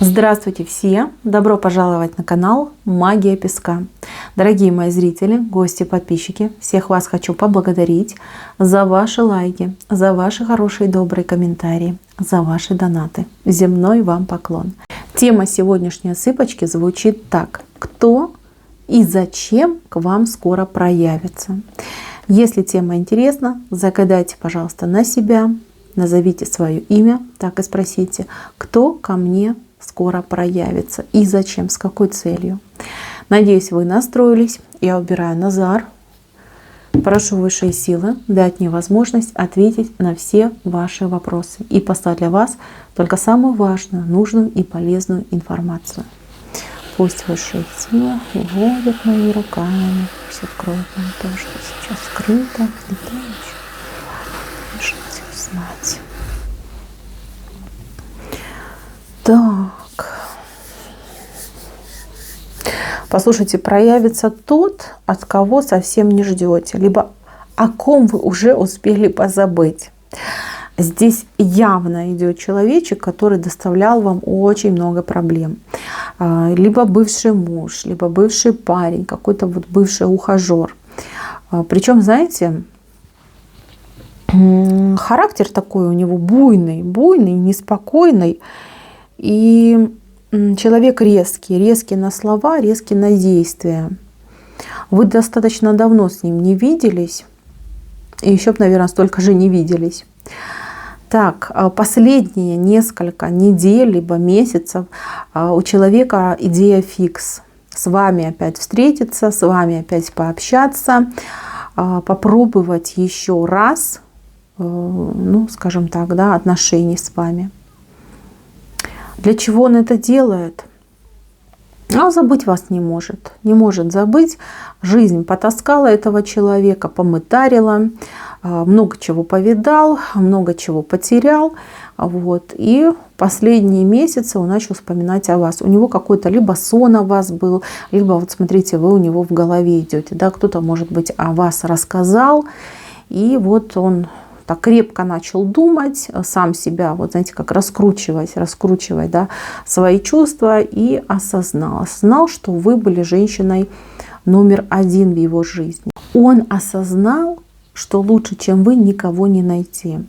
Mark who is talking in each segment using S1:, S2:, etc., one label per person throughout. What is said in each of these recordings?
S1: Здравствуйте все! Добро пожаловать на канал Магия Песка. Дорогие мои зрители, гости, подписчики, всех вас хочу поблагодарить за ваши лайки, за ваши хорошие добрые комментарии, за ваши донаты. Земной вам поклон. Тема сегодняшней сыпочки звучит так: кто и зачем к вам скоро проявится? Если тема интересна, загадайте, пожалуйста, на себя, назовите свое имя, так и спросите, кто ко мне скоро проявится и зачем, с какой целью. Надеюсь, вы настроились. Я убираю Назар. Прошу высшие силы дать мне возможность ответить на все ваши вопросы и послать для вас только самую важную, нужную и полезную информацию. Пусть высшие силы вводят моими руками, пусть откроют нам то, что сейчас скрыто, и то еще можете узнать. Так. Послушайте, проявится тот, от кого совсем не ждете, либо о ком вы уже успели позабыть. Здесь явно идет человечек, который доставлял вам очень много проблем. Либо бывший муж, либо бывший парень, какой-то вот бывший ухажер. Причем, знаете, характер такой у него буйный, неспокойный. И человек резкий на слова, резкий на действия. Вы достаточно давно с ним не виделись. И еще, наверное, столько же не виделись. Так, последние несколько недель, либо месяцев у человека идея фикс. С вами опять встретиться, с вами опять пообщаться, попробовать еще раз, ну, скажем так, да, отношений с вами. Для чего он это делает? Забыть вас не может. Не может забыть. Жизнь потаскала этого человека, помытарила, много чего повидал, много чего потерял. Вот. И последние месяцы он начал вспоминать о вас. У него какой-то либо сон о вас был, либо, вот смотрите, вы у него в голове идете. Да? Кто-то, может быть, о вас рассказал. И вот он так крепко начал думать, сам себя, вот знаете, как раскручивать, да, свои чувства, и осознал, что вы были женщиной номер один в его жизни. Он осознал, что лучше, чем вы, никого не найти.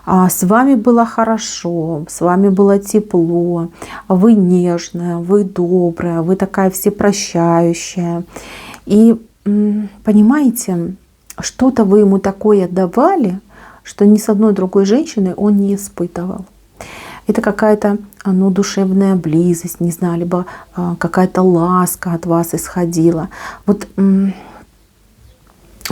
S1: С вами было хорошо, с вами было тепло, вы нежная, вы добрая, вы такая всепрощающая. И понимаете, что-то вы ему такое давали, что ни с одной другой женщиной он не испытывал. Это какая-то душевная близость, не знаю, либо какая-то ласка от вас исходила. Вот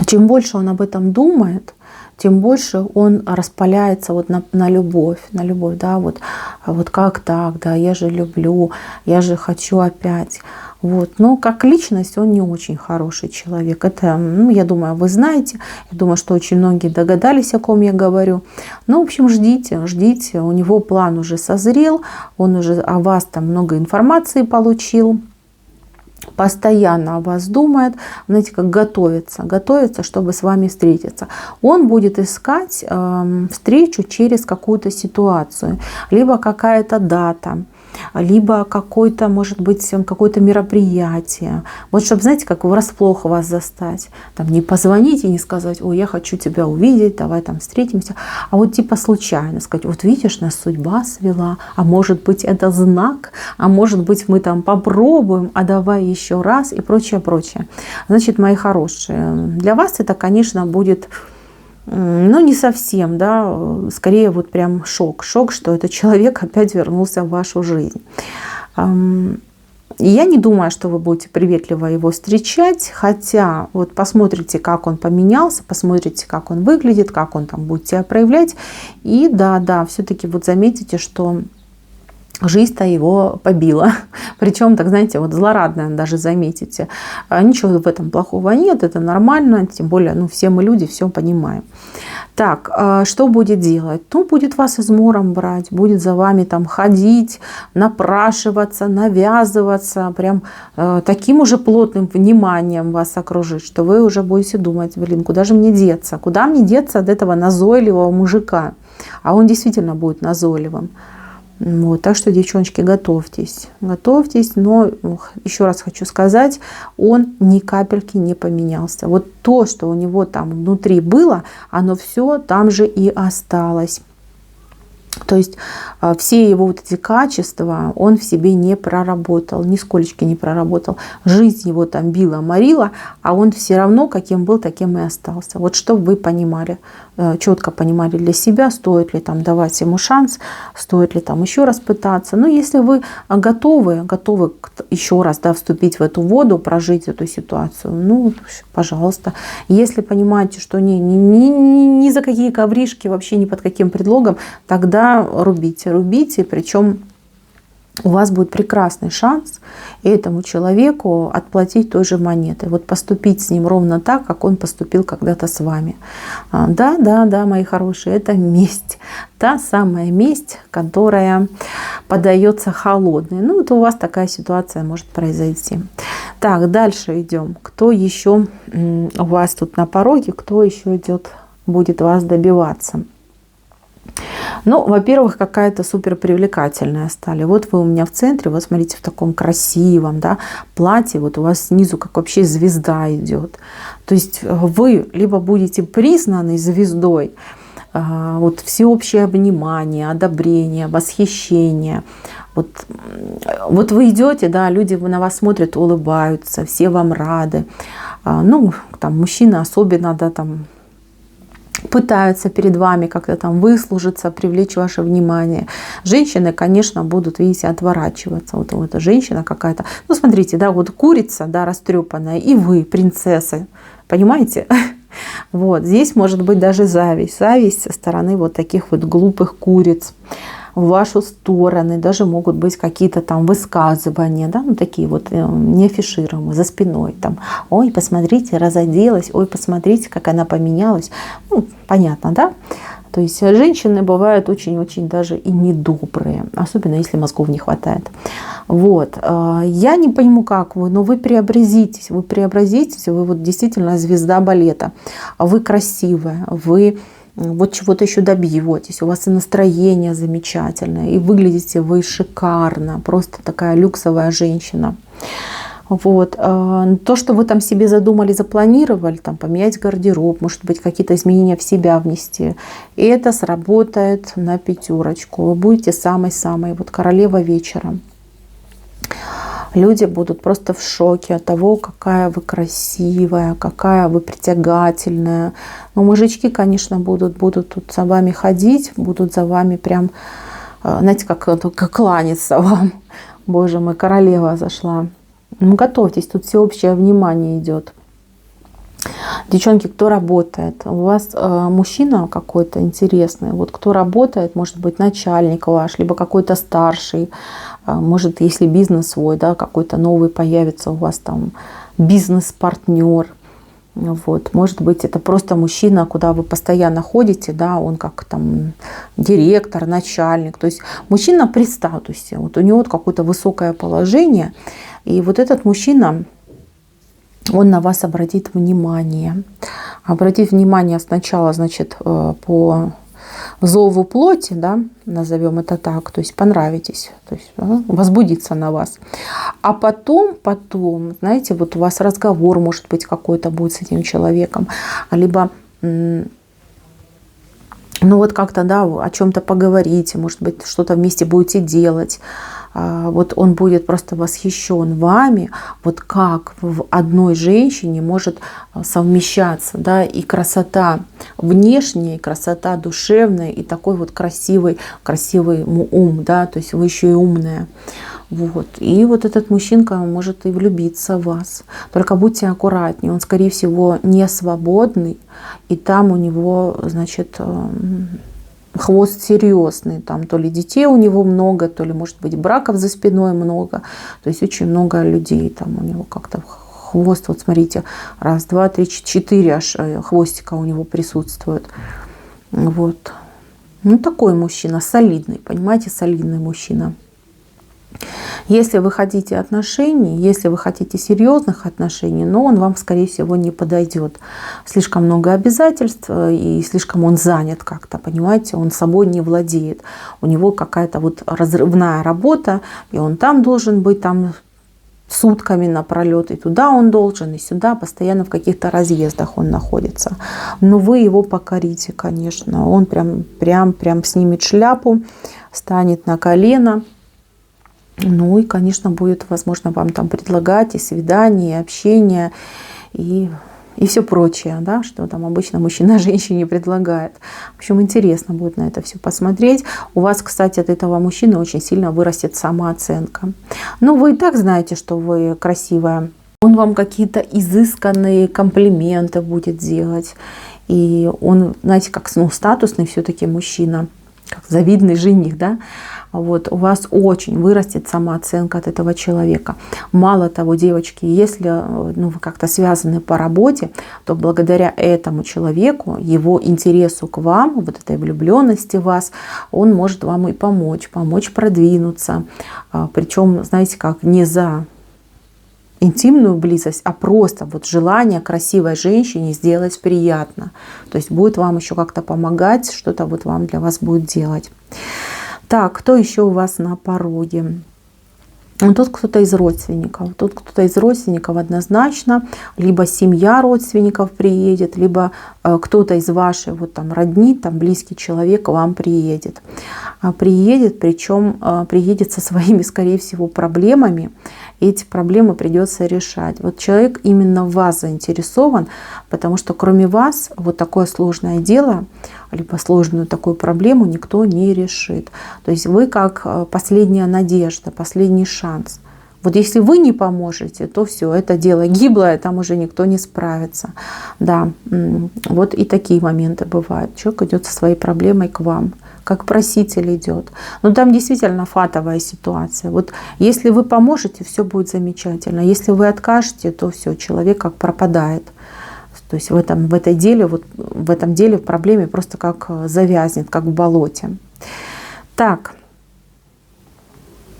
S1: чем больше он об этом думает, тем больше он распаляется вот на любовь, да, вот как так, да, я же люблю, я же хочу опять. Вот. Но как личность он не очень хороший человек. Это, я думаю, вы знаете. Я думаю, что очень многие догадались, о ком я говорю. Ну, в общем, ждите. У него план уже созрел. Он уже о вас там много информации получил. Постоянно о вас думает, знаете, как готовится, чтобы с вами встретиться. Он будет искать встречу через какую-то ситуацию, либо какая-то дата, либо какое-то, может быть, какое-то мероприятие. Вот чтобы, знаете, как врасплох вас застать. Там не позвонить и не сказать: ой, я хочу тебя увидеть, давай там встретимся. А вот типа случайно сказать: вот видишь, нас судьба свела, а может быть это знак, а может быть мы там попробуем, а давай еще раз и прочее. Значит, мои хорошие, для вас это, конечно, будет не совсем, да, скорее вот прям шок, что этот человек опять вернулся в вашу жизнь. И я не думаю, что вы будете приветливо его встречать, хотя вот посмотрите, как он поменялся, посмотрите, как он выглядит, как он там будет себя проявлять, и да, все-таки вот заметите, что жизнь-то его побила. Причем, так знаете, вот злорадно даже заметите. Ничего в этом плохого нет, это нормально. Тем более, все мы люди, все понимаем. Так, что будет делать? Будет вас измором брать, будет за вами там ходить, напрашиваться, навязываться. Прям таким уже плотным вниманием вас окружить, что вы уже будете думать: блин, куда же мне деться? Куда мне деться от этого назойливого мужика? А он действительно будет назойливым. Вот, так что, девчоночки, готовьтесь. Готовьтесь, но еще раз хочу сказать, он ни капельки не поменялся. Вот то, что у него там внутри было, оно все там же и осталось. То есть все его вот эти качества он в себе не проработал, нисколечки не проработал. Жизнь его там била, морила, а он все равно каким был, таким и остался. Вот чтобы вы понимали, четко понимали для себя, стоит ли там давать ему шанс, стоит ли там еще раз пытаться. Но если вы готовы еще раз, да, вступить в эту воду, прожить эту ситуацию, ну, пожалуйста. Если понимаете, что ни за какие ковришки, вообще ни под каким предлогом, тогда рубите, причем у вас будет прекрасный шанс этому человеку отплатить той же монетой. Вот поступить с ним ровно так, как он поступил когда-то с вами. Да, мои хорошие, это месть. Та самая месть, которая подается холодной. Ну, вот у вас такая ситуация может произойти. Так, дальше идем. Кто еще у вас тут на пороге, кто еще будет вас добиваться? Ну, во-первых, какая-то супер привлекательная стали. Вот вы у меня в центре, вот смотрите, в таком красивом, да, платье, вот у вас снизу как вообще звезда идет. То есть вы либо будете признаны звездой, вот всеобщее внимание, одобрение, восхищение. Вот вы идете, да, люди на вас смотрят, улыбаются, все вам рады. Ну, там мужчины особенно, да, там пытаются перед вами как-то там выслужиться, привлечь ваше внимание. Женщины, конечно, будут, видите, отворачиваться. Вот эта женщина какая-то. Ну, смотрите, да, вот курица, да, растрепанная, и вы, принцесса. Понимаете? Вот, здесь может быть даже зависть. Зависть со стороны вот таких вот глупых куриц. В вашу сторону даже могут быть какие-то там высказывания, да, ну такие вот неафишируемые, за спиной там. Ой, посмотрите, разоделась, ой, посмотрите, как она поменялась. Ну, понятно, да? То есть женщины бывают очень-очень даже и недобрые, особенно если мозгов не хватает. Вот. Я не пойму, как вы, но вы преобразитесь, вы вот действительно звезда балета, вы красивая, вы вот чего-то еще добьетесь, у вас и настроение замечательное, и выглядите вы шикарно, просто такая люксовая женщина. Вот. То, что вы там себе задумали, запланировали, там, поменять гардероб, может быть, какие-то изменения в себя внести, и это сработает на пятерочку. Вы будете самой-самой вот королева вечера. Люди будут просто в шоке от того, какая вы красивая, какая вы притягательная. Но мужички, конечно, будут тут за вами ходить, будут за вами прям, знаете, как кланяться вам. Боже мой, королева зашла. Ну, готовьтесь, тут всеобщее внимание идет. Девчонки, кто работает? У вас мужчина какой-то интересный. Вот кто работает, может быть, начальник ваш, либо какой-то старший. Может, если бизнес свой, да, какой-то новый появится у вас там бизнес-партнер. Вот. Может быть, это просто мужчина, куда вы постоянно ходите, да, он как там директор, начальник. То есть мужчина при статусе. Вот у него вот какое-то высокое положение. И вот этот мужчина, он на вас обратит внимание. Обратит внимание сначала, значит, по зову плоти, да, назовем это так, то есть понравитесь, то есть возбудиться на вас. А потом, знаете, вот у вас разговор, может быть, какой-то будет с этим человеком, либо, ну вот как-то, да, о чем-то поговорите, может быть, что-то вместе будете делать. Вот он будет просто восхищен вами, вот как в одной женщине может совмещаться, да, и красота внешняя, и красота душевная, и такой вот красивый ум, да, то есть вы еще и умная. Вот. И вот этот мужчинка может и влюбиться в вас. Только будьте аккуратнее, он, скорее всего, не свободный, и там у него, значит, хвост серьезный, там то ли детей у него много, то ли, может быть, браков за спиной много, то есть очень много людей, там у него как-то хвост, вот смотрите, 1, 2, 3, 4 аж хвостика у него присутствует. Вот. Ну, такой мужчина, солидный, понимаете, солидный мужчина. Если вы хотите отношений, если вы хотите серьезных отношений, но он вам, скорее всего, не подойдет. Слишком много обязательств и слишком он занят как-то, понимаете, он собой не владеет. У него какая-то вот разрывная работа, и он там должен быть, там сутками напролет, и туда он должен, и сюда, постоянно в каких-то разъездах он находится. Но вы его покорите, конечно. Он прям снимет шляпу, станет на колено. Ну и, конечно, будет, возможно, вам там предлагать и свидание, и общение, и все прочее, да, что там обычно мужчина женщине предлагает. В общем, интересно будет на это все посмотреть. У вас, кстати, от этого мужчины очень сильно вырастет самооценка. Но вы и так знаете, что вы красивая. Он вам какие-то изысканные комплименты будет делать. И он, знаете, как статусный все-таки мужчина, как завидный жених, да. Вот, у вас очень вырастет самооценка от этого человека. Мало того, девочки, если вы как-то связаны по работе, то благодаря этому человеку, его интересу к вам, вот этой влюбленности в вас, он может вам и помочь продвинуться. Причем, знаете, как не за интимную близость, а просто вот желание красивой женщине сделать приятно. То есть будет вам еще как-то помогать, что-то вот вам для вас будет делать. Так, кто еще у вас на пороге? Тут кто-то из родственников. Тут кто-то из родственников однозначно. Либо семья родственников приедет, либо кто-то из вашей вот там родни, там близкий человек к вам приедет. Приедет, причем приедет со своими, скорее всего, проблемами. И эти проблемы придется решать. Вот человек именно в вас заинтересован, потому что кроме вас вот такое сложное дело, либо сложную такую проблему никто не решит. То есть вы как последняя надежда, последний шанс. Вот если вы не поможете, то все, это дело гиблое, там уже никто не справится. Да, вот и такие моменты бывают. Человек идет со своей проблемой к вам, как проситель идет. Но там действительно фатовая ситуация. Вот если вы поможете, все будет замечательно. Если вы откажете, то все, человек как пропадает. То есть в этом деле, в проблеме просто как завязнет, как в болоте. Так,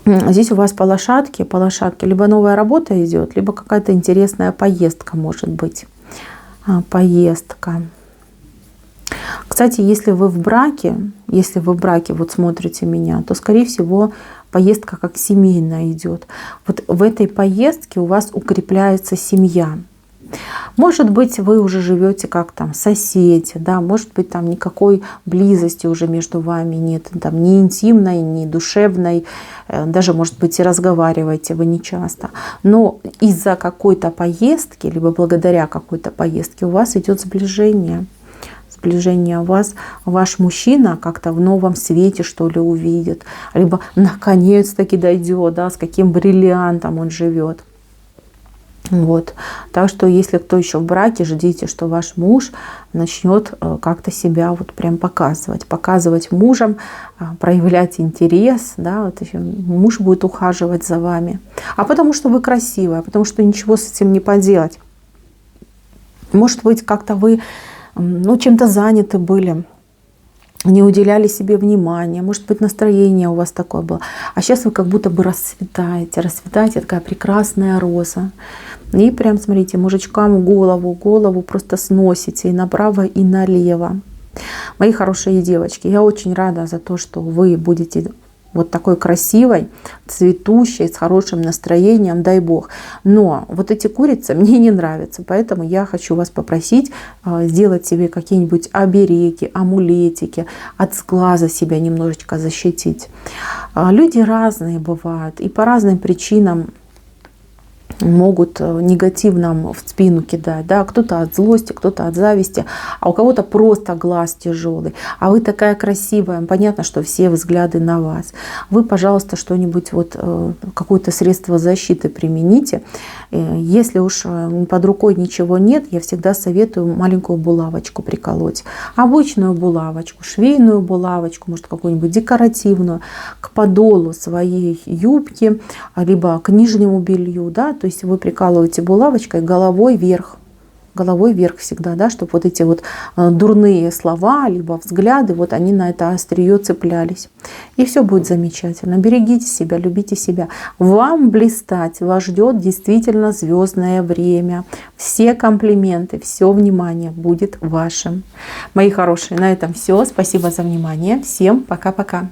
S1: здесь у вас по лошадке либо новая работа идет, либо какая-то интересная поездка может быть. Поездка. Кстати, если вы в браке, вот смотрите меня, то, скорее всего, поездка как семейная идет. Вот в этой поездке у вас укрепляется семья. Может быть, вы уже живете как там соседи, да, может быть, там никакой близости уже между вами нет, там ни интимной, ни душевной, даже, может быть, и разговариваете вы не часто. Но из-за какой-то поездки, либо благодаря какой-то поездке у вас идет сближение. Сближение вас, ваш мужчина как-то в новом свете, что ли, увидит, либо наконец-таки дойдет, да, с каким бриллиантом он живет. Вот. Так что, если кто еще в браке, ждите, что ваш муж начнет как-то себя вот прям показывать мужем, проявлять интерес, да, вот еще муж будет ухаживать за вами. А потому что вы красивая, потому что ничего с этим не поделать. Может быть, как-то вы чем-то заняты были, не уделяли себе внимания, может быть, настроение у вас такое было. А сейчас вы как будто бы расцветаете, такая прекрасная роза. И прям, смотрите, мужичкам голову просто сносите и направо, и налево. Мои хорошие девочки, я очень рада за то, что вы будете вот такой красивой, цветущей, с хорошим настроением, дай бог. Но вот эти курицы мне не нравятся, поэтому я хочу вас попросить сделать себе какие-нибудь обереги, амулетики, от сглаза себя немножечко защитить. Люди разные бывают и по разным причинам могут негативно в спину кидать, да, кто-то от злости, кто-то от зависти, а у кого-то просто глаз тяжелый, а вы такая красивая, понятно, что все взгляды на вас. Вы, пожалуйста, что-нибудь какое-то средство защиты примените. Если уж под рукой ничего нет, я всегда советую маленькую булавочку приколоть, обычную булавочку, швейную булавочку, может какую-нибудь декоративную, к подолу своей юбки, либо к нижнему белью, да, то есть вы прикалываете булавочкой головой вверх. головой вверх всегда, да, чтобы вот эти вот дурные слова, либо взгляды, вот они на это острие цеплялись. И все будет замечательно. Берегите себя, любите себя. Вам блистать, вас ждет действительно звездное время. Все комплименты, все внимание будет вашим. Мои хорошие, на этом все. Спасибо за внимание. Всем пока-пока.